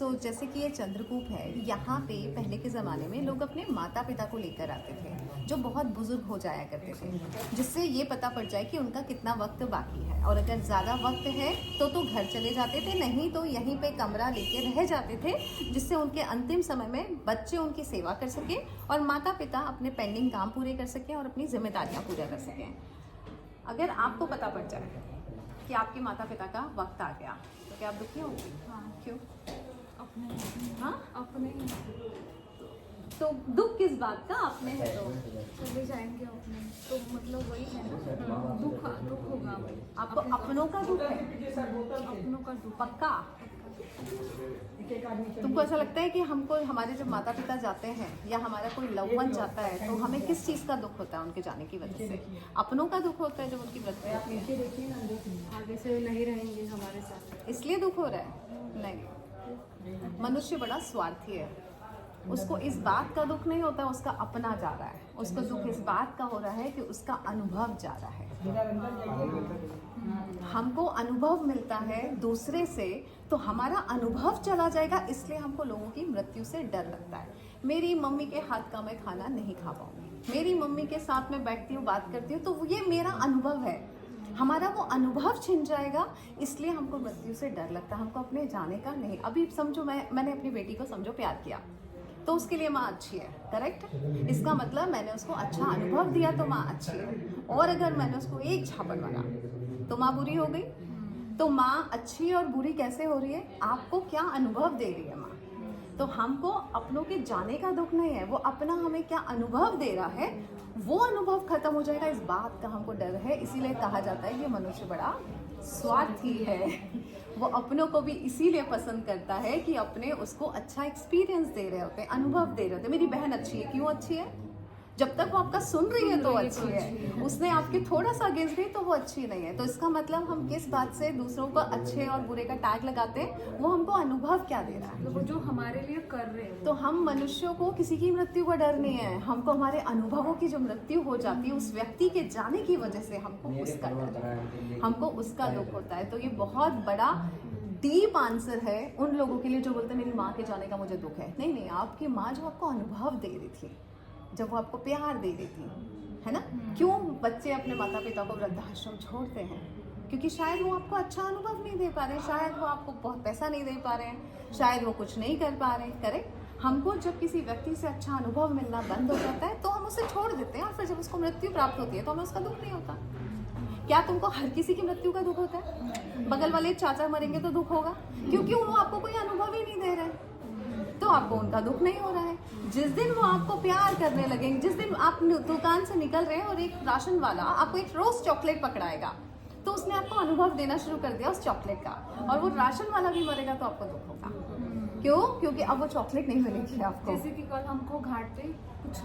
तो जैसे कि ये चंद्रकूप है, यहाँ पे पहले के ज़माने में लोग अपने माता पिता को लेकर आते थे जो बहुत बुजुर्ग हो जाया करते थे, जिससे ये पता पड़ जाए कि उनका कितना वक्त बाकी है। और अगर ज़्यादा वक्त है तो घर चले जाते थे, नहीं तो यहीं पे कमरा लेके रह जाते थे, जिससे उनके अंतिम समय में बच्चे उनकी सेवा कर सकें और माता पिता अपने पेंडिंग काम पूरे कर सकें और अपनी जिम्मेदारियाँ पूरा कर सकें। अगर आपको पता पड़ जाए कि आपके माता पिता का वक्त आ गया तो क्या आप दुखी होंगे? हाँ। क्यों? अपने। हाँ, अपने तो दुख किस बात का? अपने है तो चले जाएंगे अपने, तो मतलब वही है ना, दुख होगा वही। आपको अपनों का दुख है? अपनों का दुख पक्का? तुमको ऐसा लगता है कि हमको हमारे जब माता पिता जाते हैं या हमारा कोई लव वन जाता है तो हमें किस चीज़ का दुख होता है उनके जाने की वजह से? अपनों का दुख होता है जब उनकी मृत्यु होती है, आगे से नहीं रहेंगे हमारे साथ, इसलिए दुख हो रहा है? नहीं, मनुष्य बड़ा स्वार्थी है। उसको इस बात का दुख नहीं होता उसका अपना जा रहा है, उसको दुख इस बात का हो रहा है कि उसका अनुभव जा रहा है। हमको अनुभव मिलता है दूसरे से, तो हमारा अनुभव चला जाएगा, इसलिए हमको लोगों की मृत्यु से डर लगता है। मेरी मम्मी के हाथ का मैं खाना नहीं खा पाऊंगी, मेरी मम्मी के साथ में बैठती हूँ, बात करती हूँ, तो ये मेरा अनुभव है, हमारा वो अनुभव छिन जाएगा, इसलिए हमको मृत्यु से डर लगता है, हमको अपने जाने का नहीं। अभी समझो मैंने अपनी बेटी को समझो प्यार किया तो उसके लिए माँ अच्छी है, करेक्ट? इसका मतलब मैंने उसको अच्छा अनुभव दिया तो माँ अच्छी है। और अगर मैंने उसको एक झापड़ मारा तो माँ बुरी हो गई। तो माँ अच्छी और बुरी कैसे हो रही है? आपको क्या अनुभव दे रही है माँ। तो हमको अपनों के जाने का दुख नहीं है, वो अपना हमें क्या अनुभव दे रहा है, वो अनुभव खत्म हो जाएगा, इस बात का हमको डर है। इसीलिए कहा जाता है कि मनुष्य बड़ा स्वार्थी है। वो अपनों को भी इसीलिए पसंद करता है कि अपने उसको अच्छा एक्सपीरियंस दे रहे होते हैं, अनुभव दे रहे होते हैं। मेरी बहन अच्छी है, क्यों अच्छी है? जब तक वो आपका सुन रही है तो अच्छी है, उसने आपके थोड़ा सा गिज गई तो वो अच्छी नहीं है। तो इसका मतलब हम किस बात से दूसरों को अच्छे और बुरे का टैग लगाते हैं? वो हमको अनुभव क्या दे रहा है, वो जो हमारे लिए कर रहे हैं। तो हम मनुष्यों को किसी की मृत्यु का डर नहीं है, हमको हमारे अनुभवों की जो मृत्यु हो जाती है उस व्यक्ति के जाने की वजह से हमको उसका डर है, हमको उसका दुख होता है। तो ये बहुत बड़ा डीप आंसर है उन लोगों के लिए जो बोलते हैं मेरी माँ के जाने का मुझे दुख है। नहीं नहीं, आपकी माँ जो आपको अनुभव दे रही थी, जब वो आपको प्यार दे रही थी, है ना? क्यों बच्चे अपने माता पिता को वृद्धाश्रम छोड़ते हैं? क्योंकि शायद वो आपको अच्छा अनुभव नहीं दे पा रहे, शायद वो आपको बहुत पैसा नहीं दे पा रहे हैं, शायद वो कुछ नहीं कर पा रहे हैं। करेक्ट? हमको जब किसी व्यक्ति से अच्छा अनुभव मिलना बंद हो जाता है तो हम उसे छोड़ देते हैं, और फिर जब उसको मृत्यु प्राप्त होती है तो हमें उसका दुख नहीं होता। क्या तुमको हर किसी की मृत्यु का दुख होता है? बगल वाले चाचा मरेंगे तो दुख होगा, क्योंकि वो आपको कोई अनुभव ही नहीं दे रहे, तो आपको उनका दुख नहीं हो रहा है। जिस दिन वो आपको प्यार करने लगेंगे, जिस दिन आप दुकान से निकल रहे हैं और एक राशन वाला आपको एक रोज चॉकलेट पकड़ाएगा, तो उसने आपको अनुभव देना शुरू कर दिया उस चॉकलेट का, और वो राशन वाला भी मरेगा तो आपको दुख होगा। क्यों? क्योंकि अब वो चॉकलेट नहीं मिलेगी आपको। जैसे कि कल हमको घाट पे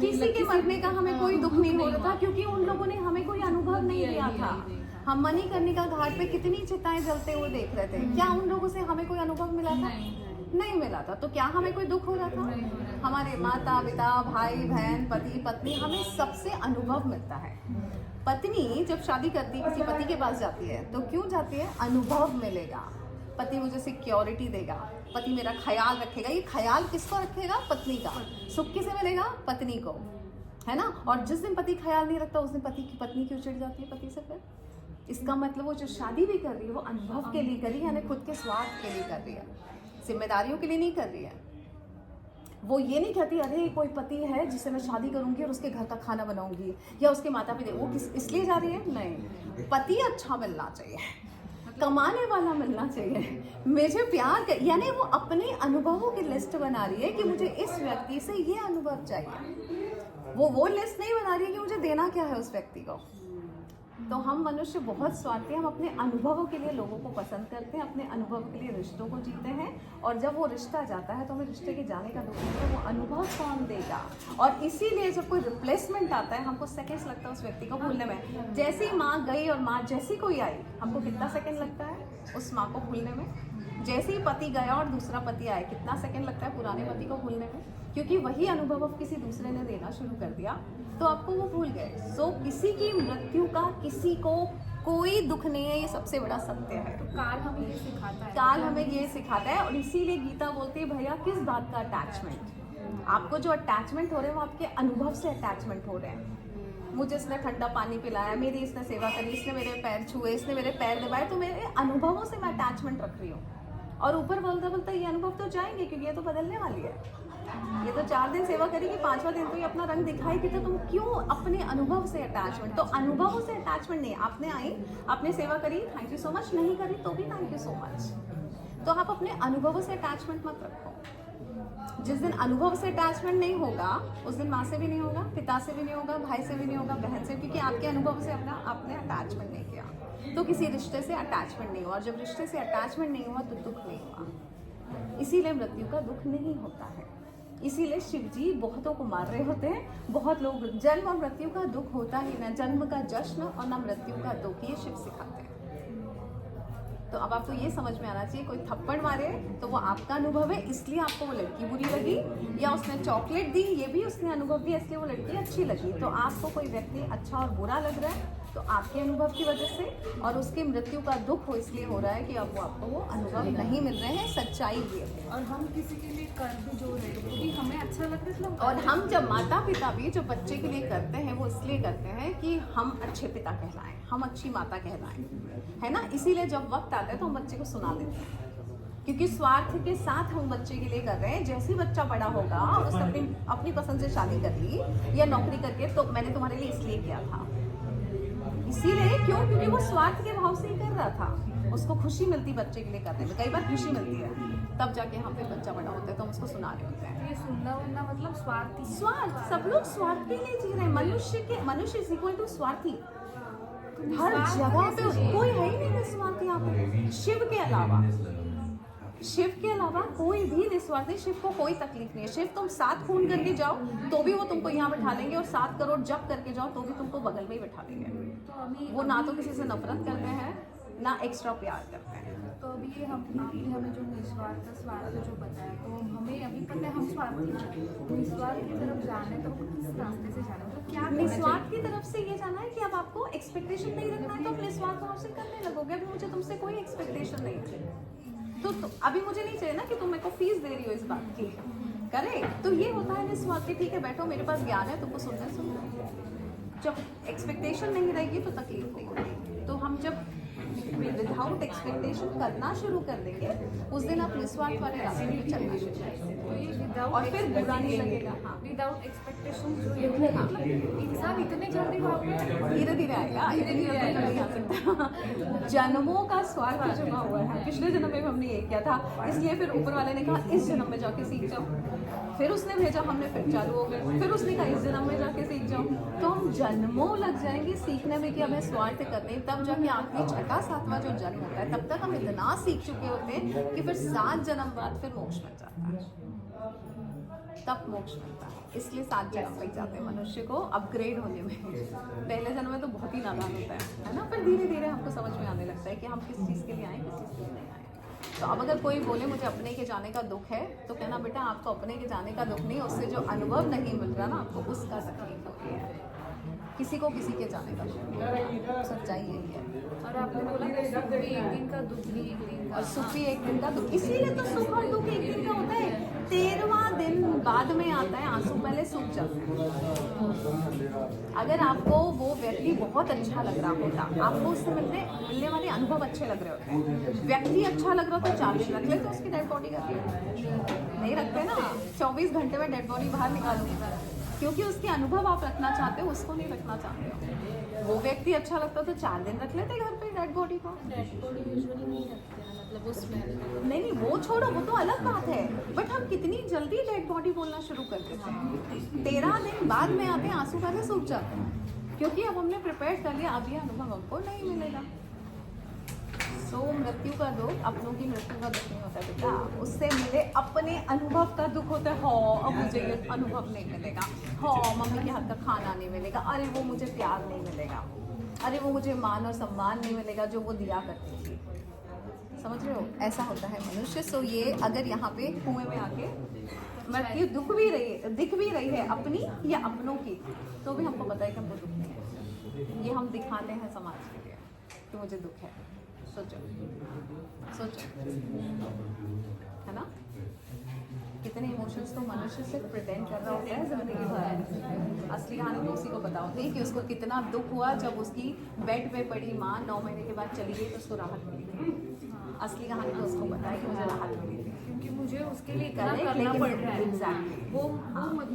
किसी के मरने का हमें कोई दुख नहीं हो रहा था, क्योंकि उन लोगों ने हमें कोई अनुभव नहीं दिया था। हम मणिकर्णिका घाट पे कितनी चिताएं जलते हुए देख रहे थे, क्या उन लोगों से हमें कोई अनुभव मिला था? नहीं मिला था। तो क्या हमें कोई दुख हो रहा था? हमारे माता पिता, भाई बहन, पति पत्नी, हमें सबसे अनुभव मिलता है। पत्नी जब शादी करती है, किसी पति के पास जाती है तो क्यों जाती है? अनुभव मिलेगा, पति मुझे सिक्योरिटी देगा, पति मेरा ख्याल रखेगा। ये ख्याल किसको रखेगा? पत्नी का। सुख किसे मिलेगा? पत्नी को, है ना? और जिस दिन पति ख्याल नहीं रखता उस दिन पत्नी क्यों चिढ़ जाती है पति से? फिर इसका मतलब वो जो शादी भी कर रही है वो अनुभव के लिए कर रही है, यानी खुद के स्वार्थ के लिए कर रही है, जिम्मेदारियों के लिए नहीं कर रही है। वो ये नहीं कहती अरे कोई पति है जिससे मैं शादी करूंगी और उसके घर का खाना बनाऊंगी या उसके माता पिता, वो इसलिए जा रही है? नहीं, पति अच्छा मिलना चाहिए, कमाने वाला मिलना चाहिए, मुझे प्यार कर, यानी वो अपने अनुभवों की लिस्ट बना रही है कि मुझे इस व्यक्ति से ये अनुभव चाहिए। वो लिस्ट नहीं बना रही है कि मुझे देना क्या है उस व्यक्ति को। तो हम मनुष्य बहुत स्वार्थी हैं, हम अपने अनुभवों के लिए लोगों को पसंद करते हैं, अपने अनुभव के लिए रिश्तों को जीते हैं, और जब वो रिश्ता जाता है तो हमें रिश्ते के जाने का दुख होता है। वो अनुभव कौन देगा? और इसीलिए जब कोई रिप्लेसमेंट आता है हमको सेकंड्स लगता है उस व्यक्ति को भूलने में। जैसी माँ गई और माँ जैसी कोई आई, हमको कितना सेकंड लगता है उस माँ को भूलने में? जैसे ही पति गया और दूसरा पति आया, कितना सेकंड लगता है पुराने पति को भूलने में? क्योंकि वही अनुभव अब किसी दूसरे ने देना शुरू कर दिया तो आपको वो भूल गए। सो किसी की मृत्यु का किसी को कोई दुख नहीं है, ये सबसे बड़ा सत्य है। तो काल हमें ये सिखाता है, काल हमें ये सिखाता है, और इसीलिए गीता बोलती है भैया किस बात का अटैचमेंट, आपको जो अटैचमेंट हो रहे हैं वो आपके अनुभव से अटैचमेंट हो रहे हैं। मुझे इसने ठंडा पानी पिलाया, मेरी इसने सेवा करी, इसने मेरे पैर छुए, इसने मेरे पैर दबाए, तो मेरे अनुभवों से मैं अटैचमेंट रख रही हूँ। और ऊपर बोलता बोलता ये अनुभव तो जाएंगे, क्योंकि ये तो बदलने वाली है, ये तो 4 दिन सेवा करेगी, 5वां दिन तो ये अपना रंग दिखाएगी, तो तुम क्यों अपने अनुभव से अटैचमेंट। तो अनुभवों से अटैचमेंट नहीं, आपने आई, आपने सेवा करी, थैंक यू सो मच, नहीं करी तो भी थैंक यू सो मच। तो आप अपने अनुभवों से अटैचमेंट मत रखो। जिस दिन अनुभव से अटैचमेंट नहीं होगा, उस दिन माँ से भी नहीं होगा, पिता से भी नहीं होगा, भाई से भी नहीं होगा, बहन से, क्योंकि आपके अनुभव से अपना आपने अटैचमेंट नहीं किया, तो किसी रिश्ते से अटैचमेंट नहीं हुआ। और जब रिश्ते से अटैचमेंट नहीं हुआ तो दुख नहीं हुआ। इसीलिए मृत्यु का दुख नहीं होता है। इसीलिए शिव जी बहुतों को मार रहे होते हैं। बहुत लोग, जन्म और मृत्यु का दुख होता ही ना, जन्म का जश्न और ना मृत्यु का दुख, ये शिव सिखाते हैं। तो अब आपको ये समझ में आना चाहिए, कोई थप्पड़ मारे तो वो आपका अनुभव है, इसलिए आपको वो लड़की बुरी लगी, या उसने चॉकलेट दी, ये भी उसने अनुभव दिया, इसलिए वो लड़की अच्छी लगी। तो आपको कोई व्यक्ति अच्छा और बुरा लग रहा है तो आपके अनुभव की वजह से, और उसकी मृत्यु का दुख हो इसलिए हो रहा है कि अब वो आपको वो अनुभव नहीं मिल रहे हैं। सच्चाई ये है। और हम किसी के लिए कर भी जो रहे हैं, क्योंकि हमें अच्छा लगता है इसलिए हम और कर हम जब माता पिता भी जो बच्चे के लिए करते हैं वो इसलिए करते हैं कि हम अच्छे पिता कहलाएं, हम अच्छी माता कहलाएं, है ना। इसीलिए जब वक्त आता है तो हम बच्चे को सुना देते हैं, क्योंकि स्वार्थ के साथ हम बच्चे के लिए कर रहे हैं। जैसे ही बच्चा बड़ा होगा, उसने अपनी पसंद से शादी कर ली या नौकरी करके, तो मैंने तुम्हारे लिए इसलिए किया था, इसीलिए क्यों, क्योंकि वो स्वार्थ के भाव से ही कर रहा था। उसको खुशी मिलती बच्चे के लिए करने में, कई बार खुशी मिलती है, तब जाके हम फिर बच्चा बड़ा होता है तो हम उसको सुना रहे होते हैं। ये सुनना वरना मतलब स्वार्थी है। स्वार्थ, सब लोग स्वार्थ के लिए जी रहे हैं। मनुष्य इज इक्वल टू स्वार्थी। हर जगह पे कोई है ही नहीं निस्वार्थी यहाँ पे, शिव के अलावा। शिव के अलावा कोई भी निस्वार्थी, शिव को कोई तकलीफ नहीं है। शिव तुम 7 खून करके जाओ तो भी वो तुमको यहाँ बैठा लेंगे, और 7 करोड़ जप करके जाओ तो भी तुमको बगल में ही बैठा लेंगे। तो अभी वो ना तो किसी से नफरत करते हैं, ना एक्स्ट्रा प्यार करते हैं। तो अभी ये आपने हमें जो निस्वार्थ स्वार्थ जो बताया, तो हमें अभी पता है हम स्वार्थी हैं। निस्वार्थ की तरफ जाना है तो किस रास्ते से जाना है, मतलब क्या करना निस्वार्थ की तरफ से ये जाना है कि अब आपको एक्सपेक्टेशन नहीं रखना है, तो आप निस्वार्थ भाव से करने लगोगे। अभी मुझे तुमसे कोई एक्सपेक्टेशन नहीं है, तो अभी मुझे नहीं चाहिए ना कि तुम मेरे को फीस दे रही हो इस बात की, करे तो ये होता है निस्वार्थ। ठीक है, बैठो, मेरे पास ज्ञान है, तुमको सुनना सुनना। जब एक्सपेक्टेशन नहीं रहेगी तो तकलीफ नहीं होगी। तो हम जब विदाउट एक्सपेक्टेशन करना शुरू कर देंगे, उस दिन आप निस्वार्थ वाले रास्ते पे चलना शुरू करेंगे, और फिर बुरा नहीं लगेगा। हाँ, विदाउट एक्सपेक्टेशन जो ये मतलब इंसान इतने जल्दी भाग धीरे धीरे आएगा, धीरे धीरे तो नहीं आ सकता। जन्मों का स्वार्थ जमा हुआ है। पिछले जन्म में हमने ये किया था, इसलिए फिर ऊपर वाले ने कहा इस जन्म में जाके सीख जाओ। फिर उसने भेजा, हमने फिर चालू हो गए, फिर उसने कहा इस जन्म में जाके सीख जाओ। तो हम जन्मों लग जाएंगे सीखने में कि हमें स्वार्थ करने, तब जाके आखिरी 6वां 7वां जो जन्म होता है, तब तक हम इतना सीख चुके होते हैं कि फिर 7 जन्म बाद फिर मोक्ष मिल जाता है, तब मोक्ष मिलता है। इसलिए 7 जन्म लग जाते हैं मनुष्य को अपग्रेड होने में। पहले जन्म में तो बहुत ही नादान होता है ना। फिर धीरे धीरे हमको समझ में आने लगता है कि हम किस चीज़ के लिए आए, किस चीज़ के लिए नहीं आए। तो अब अगर कोई बोले मुझे अपने के जाने का दुख है, तो कहना बेटा आपको अपने के जाने का दुख नहीं, उससे जो अनुभव नहीं मिल रहा ना आपको, उसका तकलीफ होती है। किसी को किसी के जाने का दुख नहीं, सच्चाई यही है। और आपने बोला कि सुख भी एक दिन का, दुख भी एक दिन का, और सुख भी एक दिन का, दुख इसीलिए तो सुख और दुख एक दिन का होता है। 13वां दिन बाद में आता है, आंसू पहले सूख जाते हैं। अगर आपको वो व्यक्ति बहुत अच्छा लग रहा होता, आपको उससे मिलने वाले अनुभव अच्छे लग रहे होते हैं, व्यक्ति अच्छा लग रहा तो 4 दिन रख ले, तो उसकी डेड बॉडी का नहीं रखते ना। 24 घंटे में डेड बॉडी बाहर निकालो, क्योंकि उसके अनुभव आप रखना चाहते हो, उसको नहीं रखना चाहते हो। वो व्यक्ति अच्छा लगता तो 4 दिन रख लेते घर पे डेड बॉडी को। डेड बॉडी यूजुअली नहीं रखते हैं, मतलब उसमें नहीं, वो छोड़ो, वो तो अलग बात है, बट हम कितनी जल्दी डेड बॉडी बोलना शुरू कर देते हैं। 13 दिन बाद में आते हैं, आंसू पहले सूख जाते हैं, क्योंकि अब हमने प्रिपेयर कर लिया, अब ये अनुभव हमको नहीं मिलेगा। सो मृत्यु का दुख अपनों की मृत्यु का दुख नहीं होता बेटा, उससे मिले अपने अनुभव का दुख होता है। अब मुझे ये अनुभव नहीं मिलेगा, मम्मी के हाथ का खाना नहीं मिलेगा, अरे वो मुझे प्यार नहीं मिलेगा, अरे वो मुझे मान और सम्मान नहीं मिलेगा जो वो दिया करती थी। समझ रहे हो, ऐसा होता है मनुष्य। सो ये अगर यहाँ पे कुएं में आके मृत्यु दिख भी रही है अपनी या अपनों की, तो भी हमको पता है कि हमको दुख नहीं है। ये हम दिखाते हैं समाज के लिए। कि मुझे दुख है। सोचो सोचो, है ना? कितने इमोशंस तो मनुष्य सिर्फ प्रिटेंड कर रहा होता है जिंदगी भर। असली कहानी तो उसी को पता होती है कि उसको कितना दुख हुआ जब उसकी बेड पे पड़ी माँ 9 महीने के बाद चली गई तो उसको राहत मिली थी। असली कहानी तो उसको पता है कि मुझे राहत मिली थी, क्योंकि मुझे उसके लिए इतना Correct, करना लेकिन पड़ रहा है। exactly. वो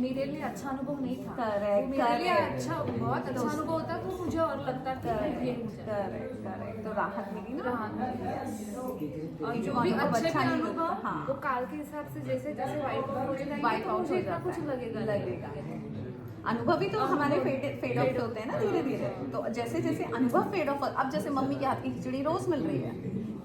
मेरे लिए अच्छा अनुभव नहीं था। Correct, वो मेरे लिए correct. अच्छा बहुत अच्छा अनुभव होता तो मुझे और लगता था कि ये हो जाए। करेक्ट करेक्ट, तो राहत मिली ना। राहत मिली। Yes. और कि जो भी अनुभव अच्छे अच्छा भी नहीं अनुभव लगता, हाँ। वो काल के हिसाब से जैसे जैसे वाइप आउट हो जाएंगे वाइप तो आउट मुझे हो इतना जाता कुछ है, लगेगा लगेगा। अनुभव भी तो हमारे फेड आउट होते हैं ना धीरे धीरे। तो जैसे जैसे अनुभव फेड ऑफ, अब जैसे मम्मी के हाथ की खिचड़ी रोज मिल रही है,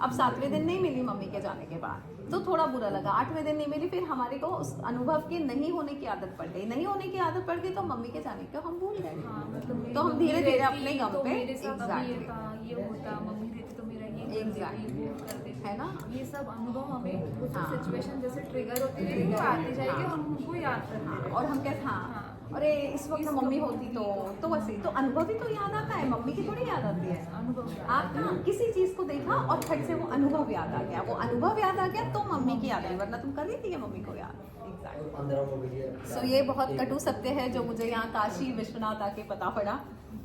अब 7वें दिन नहीं मिली मम्मी के जाने के बाद तो थोड़ा बुरा लगा, 8वें दिन नहीं मिली, फिर हमारे को उस अनुभव के नहीं होने की आदत पड़ गई, नहीं होने की आदत पड़ गई तो मम्मी के जाने को हम भूल गए। हाँ, मतलब तो हम धीरे धीरे अपने गम तो पे मेरे साथ अभी ये exactly. था, ये होता, मम्मी रहती तो मेरा ये कर Exactly. देती, वो कर देती, है ना? ये सब अनुभव हमें उस हाँ। सिचुएशन जैसे ट्रिगर होती रहेगी वो आती जाएगी, हाँ। हम उनको याद करते हाँ, हैं। और हम कहते हाँ हाँ। अरे इस वक्त मम्मी होती तो वैसे ही तो अनुभव ही तो याद आता है, मम्मी की थोड़ी याद आती है। अनुभव आपका किसी चीज को देखा और फट से वो अनुभव याद आ गया, वो अनुभव याद आ गया तो मम्मी की याद आई, वरना तुम कर रही थी मम्मी को याद। सो ये बहुत कटु सत्य है जो मुझे यहाँ काशी विश्वनाथ आके पता पड़ा,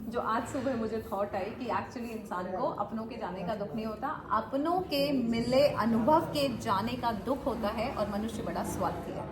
जो आज सुबह मुझे थॉट आई कि एक्चुअली इंसान को अपनों के जाने का दुख नहीं होता, अपनों के मिले अनुभव के जाने का दुख होता है, और मनुष्य बड़ा स्वार्थी है।